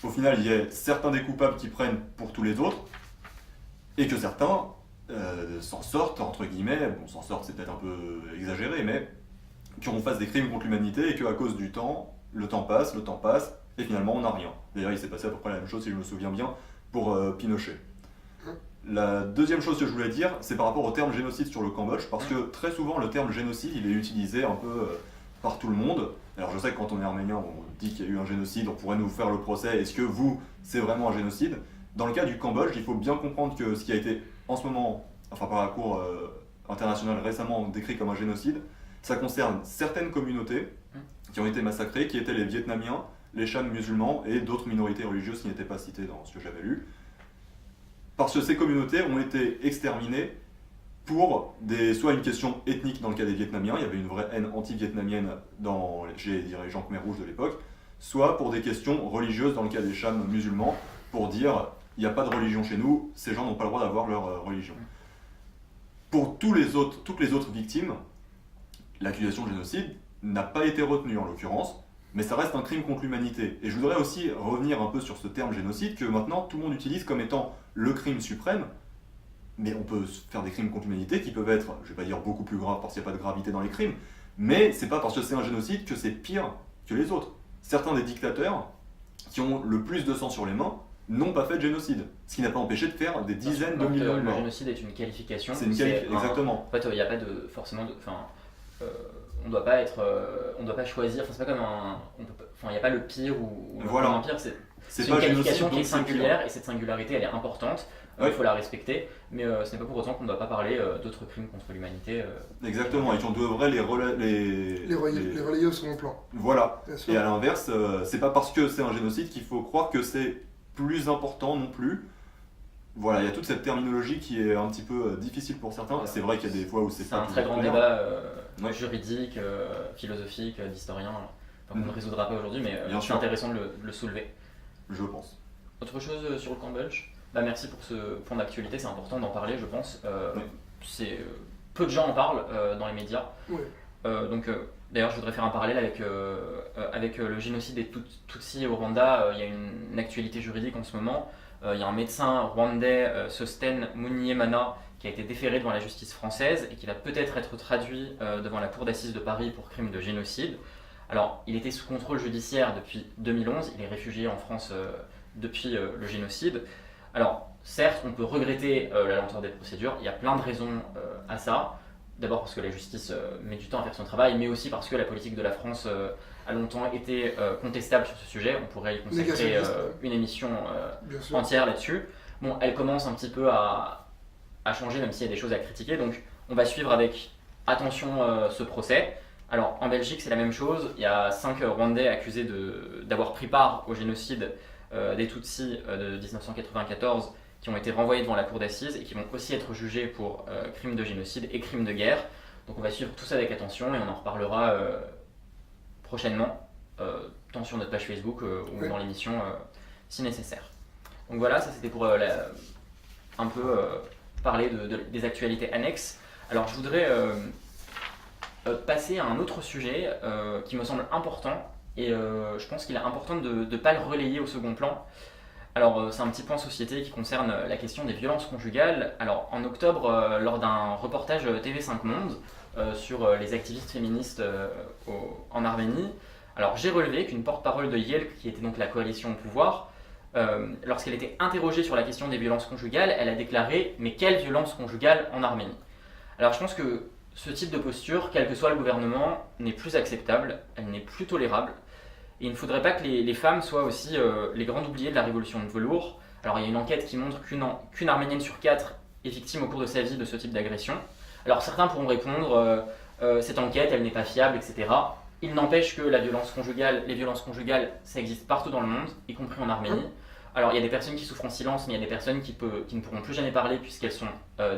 au final, il y a certains des coupables qui prennent pour tous les autres, et que certains s'en sortent, entre guillemets, bon s'en sortent c'est peut-être un peu exagéré, mais qu'on fasse des crimes contre l'humanité et qu'à cause du temps, le temps passe, et finalement on n'a rien. D'ailleurs il s'est passé à peu près la même chose, si je me souviens bien, pour Pinochet. La deuxième chose que je voulais dire, c'est par rapport au terme génocide sur le Cambodge, parce que très souvent le terme génocide il est utilisé un peu par tout le monde. Alors je sais que quand on est arménien, on dit qu'il y a eu un génocide, on pourrait nous faire le procès, est-ce que vous, c'est vraiment un génocide? Dans le cas du Cambodge, il faut bien comprendre que ce qui a été en ce moment, enfin par la Cour internationale récemment décrit comme un génocide, ça concerne certaines communautés qui ont été massacrées, qui étaient les Vietnamiens, les Chams musulmans et d'autres minorités religieuses qui n'étaient pas citées dans ce que j'avais lu. Parce que ces communautés ont été exterminées pour soit une question ethnique dans le cas des Vietnamiens, il y avait une vraie haine anti-vietnamienne chez les dirigeants Khmer Rouge de l'époque, soit pour des questions religieuses dans le cas des Chams musulmans, pour dire il n'y a pas de religion chez nous, ces gens n'ont pas le droit d'avoir leur religion. Pour toutes les autres victimes, l'accusation de génocide n'a pas été retenue en l'occurrence, mais ça reste un crime contre l'humanité. Et je voudrais aussi revenir un peu sur ce terme génocide que maintenant tout le monde utilise comme étant le crime suprême, mais on peut faire des crimes contre l'humanité qui peuvent être, je ne vais pas dire beaucoup plus graves parce qu'il n'y a pas de gravité dans les crimes, mais c'est pas parce que c'est un génocide que c'est pire que les autres. Certains des dictateurs qui ont le plus de sang sur les mains n'ont pas fait de génocide, ce qui n'a pas empêché de faire des dizaines de millions de morts. Le génocide est une qualification. C'est une qualification, exactement. En fait, il n'y a pas de forcément on doit pas être, on doit pas choisir. Enfin, c'est pas comme il n'y a pas le pire ou le voilà. moins pire. C'est pas une qualification qui est génocide, singulière et cette singularité elle est importante. Il faut la respecter, mais ce n'est pas pour autant qu'on ne doit pas parler d'autres crimes contre l'humanité. Exactement, et qu'on devrait les relayer au second plan. Voilà. Et à l'inverse, c'est pas parce que c'est un génocide qu'il faut croire que c'est plus important non plus. Voilà, il y a toute cette terminologie qui est un petit peu difficile pour certains. Voilà. C'est vrai qu'il y a des fois où c'est un très grand clair. débat juridique, philosophique, d'historien, qu'on ne résoudra pas aujourd'hui, mais c'est intéressant de le soulever. Je pense. Autre chose sur le Cambodge? Merci pour ce point d'actualité, c'est important d'en parler, je pense. Peu de gens en parlent dans les médias. Oui. D'ailleurs, je voudrais faire un parallèle avec le génocide des Tutsis au Rwanda. Il y a une actualité juridique en ce moment. Il y a un médecin rwandais, Sosten Munyemana, qui a été déféré devant la justice française et qui va peut-être être traduit devant la cour d'assises de Paris pour crime de génocide. Alors, il était sous contrôle judiciaire depuis 2011, il est réfugié en France depuis le génocide. Alors, certes, on peut regretter la lenteur des procédures, il y a plein de raisons à ça. D'abord parce que la justice met du temps à faire son travail, mais aussi parce que la politique de la France a longtemps été contestable sur ce sujet. On pourrait y consacrer une émission entière là-dessus. Bon, elle commence un petit peu à changer, même s'il y a des choses à critiquer. Donc, on va suivre avec attention ce procès. Alors, en Belgique, c'est la même chose. Il y a 5 Rwandais accusés d'avoir pris part au génocide des Tutsis de 1994 qui ont été renvoyés devant la cour d'assises et qui vont aussi être jugés pour crimes de génocide et crimes de guerre. Donc on va suivre tout ça avec attention et on en reparlera prochainement, tant sur notre page Facebook ou dans l'émission si nécessaire. Donc voilà, ça c'était pour un peu parler des actualités annexes. Alors je voudrais passer à un autre sujet qui me semble important et je pense qu'il est important de ne pas le relayer au second plan. Alors c'est un petit point société qui concerne la question des violences conjugales. Alors en octobre, lors d'un reportage TV5 Monde sur les activistes féministes en Arménie, alors j'ai relevé qu'une porte-parole de YELK, qui était donc la coalition au pouvoir, lorsqu'elle était interrogée sur la question des violences conjugales, elle a déclaré « Mais quelle violence conjugale en Arménie ?» Alors je pense que ce type de posture, quel que soit le gouvernement, n'est plus acceptable, elle n'est plus tolérable. Et il ne faudrait pas que les femmes soient aussi les grandes oubliées de la révolution de velours. Alors il y a une enquête qui montre qu'une Arménienne sur 4 est victime au cours de sa vie de ce type d'agression. Alors certains pourront répondre cette enquête elle n'est pas fiable, etc. Il n'empêche que les violences conjugales, ça existe partout dans le monde, y compris en Arménie. Alors il y a des personnes qui souffrent en silence, mais il y a des personnes qui ne pourront plus jamais parler puisqu'elles sont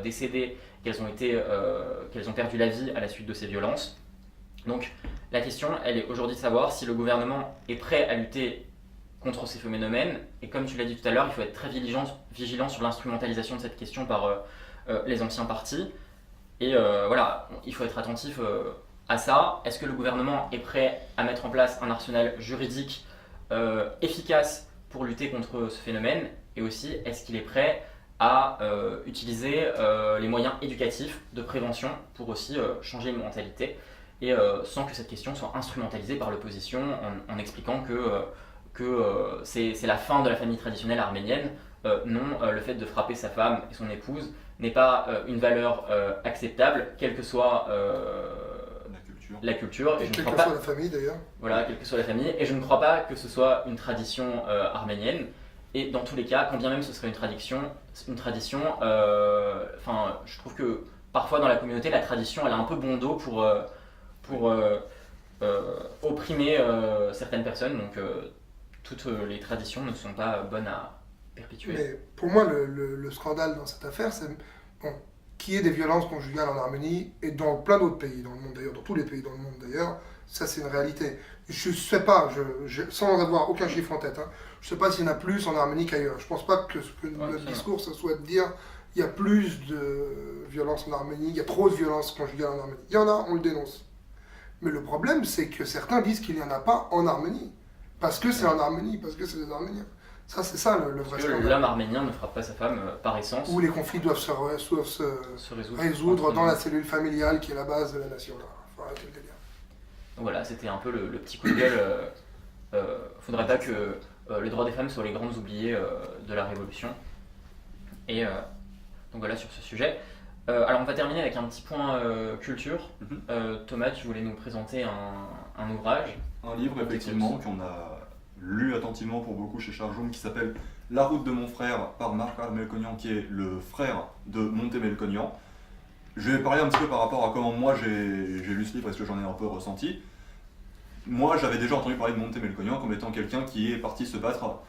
décédées, qu'elles ont perdu la vie à la suite de ces violences. Donc la question, elle est aujourd'hui de savoir si le gouvernement est prêt à lutter contre ces phénomènes. Et comme tu l'as dit tout à l'heure, il faut être très vigilant sur l'instrumentalisation de cette question par les anciens partis. Et voilà, il faut être attentif à ça. Est-ce que le gouvernement est prêt à mettre en place un arsenal juridique efficace pour lutter contre ce phénomène? Et aussi, est-ce qu'il est prêt à utiliser les moyens éducatifs de prévention pour aussi changer une mentalité, et sans que cette question soit instrumentalisée par l'opposition en expliquant que c'est la fin de la famille traditionnelle arménienne. Non, le fait de frapper sa femme et son épouse n'est pas une valeur acceptable, quelle que soit la culture. Et quelle que soit la famille d'ailleurs. Voilà, quelle que soit la famille. Et je ne crois pas que ce soit une tradition arménienne. Et dans tous les cas, quand bien même ce serait une tradition, je trouve que parfois dans la communauté, la tradition, elle a un peu bon dos pour opprimer certaines personnes. Donc toutes les traditions ne sont pas bonnes à perpétuer. Mais pour moi, le scandale dans cette affaire, c'est qu'il y ait des violences conjugales en Arménie et dans plein d'autres pays dans le monde d'ailleurs, dans tous les pays dans le monde d'ailleurs, ça c'est une réalité. Je ne sais pas, sans avoir aucun chiffre en tête, je ne sais pas s'il y en a plus en Arménie qu'ailleurs. Je ne pense pas que notre discours, ça soit de dire il y a plus de violences en Arménie, il y a trop de violences conjugales en Arménie. Il y en a, on le dénonce. Mais le problème, c'est que certains disent qu'il n'y en a pas en Arménie. Parce que c'est en Arménie, parce que c'est des Arméniens. Ça, c'est ça le vrai scandale. L'homme arménien ne frappe pas sa femme par essence. Où les conflits doivent se résoudre dans la cellule familiale qui est la base de la nation. Faut arrêter le délire. Donc voilà, c'était un peu le petit coup de gueule. Faudrait pas que les droits des femmes soient les grandes oubliées de la Révolution. Et donc voilà sur ce sujet. Alors on va terminer avec un petit point culture. Thomas, tu voulais nous présenter un ouvrage. Un livre effectivement qu'on a lu attentivement pour beaucoup chez Charjoum, qui s'appelle La route de mon frère par Marc Melkonian, qui est le frère de Monte Melkonian. Je vais parler un petit peu par rapport à comment moi j'ai lu ce livre, parce que j'en ai un peu ressenti. Moi j'avais déjà entendu parler de Monte Melkonian comme étant quelqu'un qui est parti se battre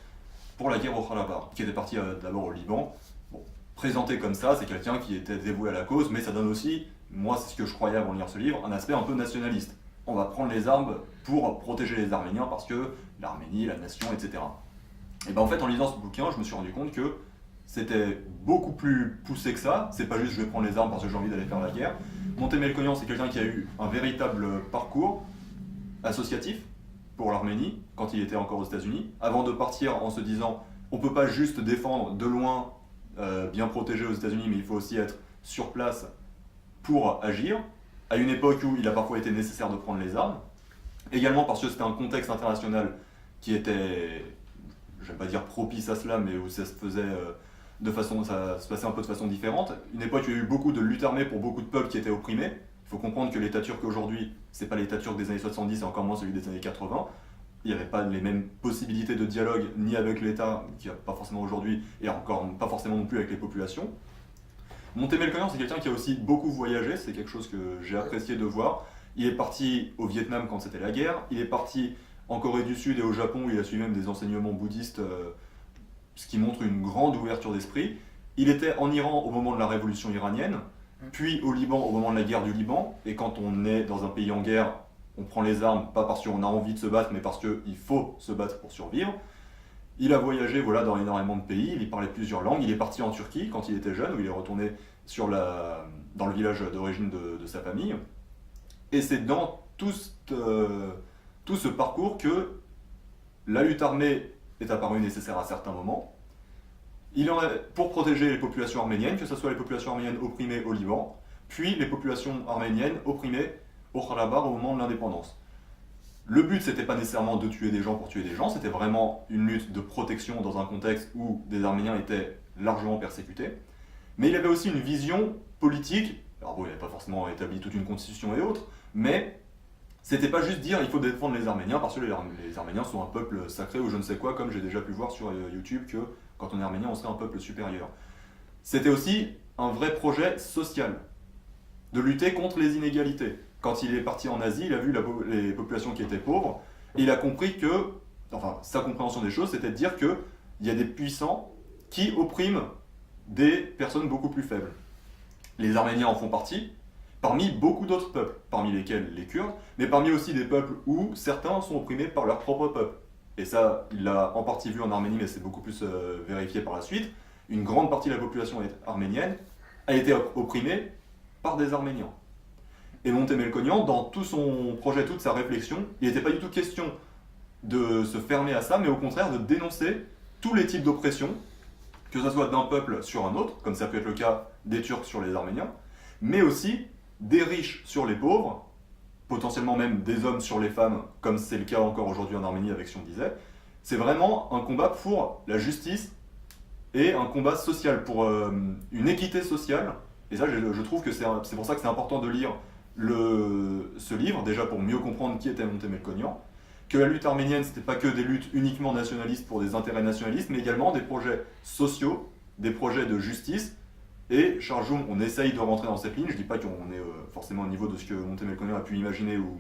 pour la guerre au Kharabakh, qui était parti d'abord au Liban. Bon, présenté comme ça, c'est quelqu'un qui était dévoué à la cause, mais ça donne aussi, moi c'est ce que je croyais avant de lire ce livre, un aspect un peu nationaliste. On va prendre les armes pour protéger les Arméniens parce que l'Arménie, la nation, etc. Et ben en fait, en lisant ce bouquin, je me suis rendu compte que c'était beaucoup plus poussé que ça. C'est pas juste je vais prendre les armes parce que j'ai envie d'aller faire la guerre. Monte Melkonian, c'est quelqu'un qui a eu un véritable parcours associatif pour l'Arménie quand il était encore aux États-Unis, avant de partir en se disant on peut pas juste défendre de loin, bien protégé aux États-Unis, mais il faut aussi être sur place pour agir. À une époque où il a parfois été nécessaire de prendre les armes, également parce que c'était un contexte international qui était, je vais pas dire propice à cela, mais où ça se faisait ça se passait un peu de façon différente. Une époque où il y a eu beaucoup de luttes armées pour beaucoup de peuples qui étaient opprimés. Il faut comprendre que l'État turc aujourd'hui, c'est pas l'État turc des années 70 et encore moins celui des années 80. Il n'y avait pas les mêmes possibilités de dialogue ni avec l'État, qui n'y a pas forcément aujourd'hui, et encore pas forcément non plus avec les populations. Monte Melkonian, c'est quelqu'un qui a aussi beaucoup voyagé, c'est quelque chose que j'ai apprécié de voir. Il est parti au Vietnam quand c'était la guerre, il est parti en Corée du Sud et au Japon où il a suivi même des enseignements bouddhistes, ce qui montre une grande ouverture d'esprit. Il était en Iran au moment de la révolution iranienne, puis au Liban au moment de la guerre du Liban, et quand on est dans un pays en guerre, on prend les armes, pas parce qu'on a envie de se battre, mais parce qu'il faut se battre pour survivre. Il a voyagé dans énormément de pays, il parlait plusieurs langues, il est parti en Turquie quand il était jeune, où il est retourné dans le village d'origine de sa famille. Et c'est dans tout ce parcours que la lutte armée est apparue nécessaire à certains moments. Pour protéger les populations arméniennes, que ce soit les populations arméniennes opprimées au Liban, puis les populations arméniennes opprimées au Karabakh au moment de l'indépendance. Le but, c'était pas nécessairement de tuer des gens pour tuer des gens, c'était vraiment une lutte de protection dans un contexte où des Arméniens étaient largement persécutés. Mais il avait aussi une vision politique, alors bon, il n'avait pas forcément établi toute une constitution et autres, mais c'était pas juste dire il faut défendre les Arméniens parce que les Arméniens sont un peuple sacré ou je ne sais quoi, comme j'ai déjà pu voir sur YouTube que quand on est arménien, on serait un peuple supérieur. C'était aussi un vrai projet social, de lutter contre les inégalités. Quand il est parti en Asie, il a vu les populations qui étaient pauvres, et il a compris que, sa compréhension des choses, c'était de dire qu'il y a des puissants qui oppriment des personnes beaucoup plus faibles. Les Arméniens en font partie, parmi beaucoup d'autres peuples, parmi lesquels les Kurdes, mais parmi aussi des peuples où certains sont opprimés par leur propre peuple. Et ça, il l'a en partie vu en Arménie, mais c'est beaucoup plus vérifié par la suite. Une grande partie de la population arménienne a été opprimée par des Arméniens. Et Monte Melkonian, dans tout son projet, toute sa réflexion, il n'était pas du tout question de se fermer à ça, mais au contraire de dénoncer tous les types d'oppression que ce soit d'un peuple sur un autre, comme ça peut être le cas des Turcs sur les Arméniens, mais aussi des riches sur les pauvres, potentiellement même des hommes sur les femmes, comme c'est le cas encore aujourd'hui en Arménie avec ce qu'on disait. C'est vraiment un combat pour la justice et un combat social, pour une équité sociale. Et ça, je trouve que c'est pour ça que c'est important de lire ce livre, déjà pour mieux comprendre qui était Monté Melkonian, que la lutte arménienne, c'était pas que des luttes uniquement nationalistes pour des intérêts nationalistes, mais également des projets sociaux, des projets de justice. Et Charles Joum, on essaye de rentrer dans cette ligne. Je dis pas qu'on est forcément au niveau de ce que Monté Melkonian a pu imaginer ou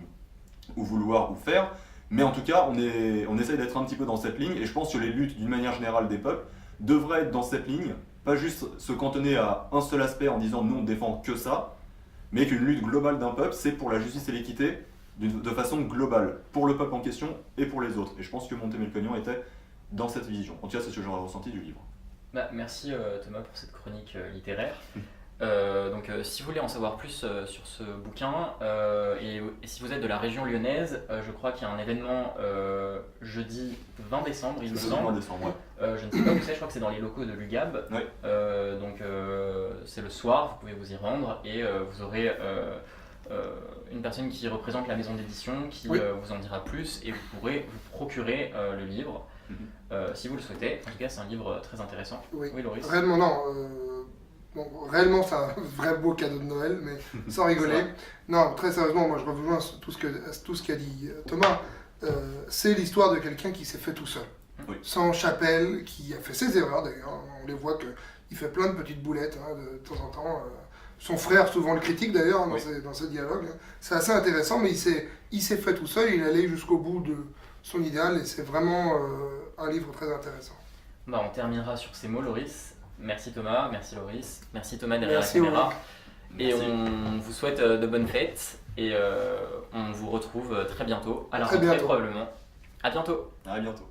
vouloir ou faire, mais en tout cas, on essaye d'être un petit peu dans cette ligne. Et je pense que les luttes, d'une manière générale, des peuples devraient être dans cette ligne, pas juste se cantonner à un seul aspect en disant nous on défend que ça, mais qu'une lutte globale d'un peuple, c'est pour la justice et l'équité de façon globale, pour le peuple en question et pour les autres. Et je pense que Monté Melkonian était dans cette vision. En tout cas, c'est ce que j'aurais ressenti du livre. Merci Thomas pour cette chronique littéraire. Si vous voulez en savoir plus sur ce bouquin, et si vous êtes de la région lyonnaise, je crois qu'il y a un événement jeudi 20 décembre, il me semble. 20 décembre, ouais. Je ne sais pas où c'est, je crois que c'est dans les locaux de l'UGAB. Ouais. C'est le soir, vous pouvez vous y rendre et vous aurez une personne qui représente la maison d'édition qui vous en dira plus et vous pourrez vous procurer le livre si vous le souhaitez. En tout cas, c'est un livre très intéressant. Oui, Loris. Réellement, non. Réellement, c'est un vrai beau cadeau de Noël, mais sans rigoler. Non, très sérieusement, moi je rejoins tout ce qu'a dit Thomas. C'est l'histoire de quelqu'un qui s'est fait tout seul. Oui. Sans chapelle, qui a fait ses erreurs d'ailleurs. On les voit qu'il fait plein de petites boulettes de temps en temps. Son frère souvent le critique d'ailleurs dans ce dialogue. C'est assez intéressant, mais il s'est fait tout seul, il est allé jusqu'au bout de son idéal et c'est vraiment un livre très intéressant. On terminera sur ces mots, Loris. Merci Thomas, merci Loris, merci Thomas derrière Merci la caméra. Et Merci. on vous souhaite de bonnes fêtes et on vous retrouve très bientôt, à la rentrée probablement. À bientôt. À bientôt.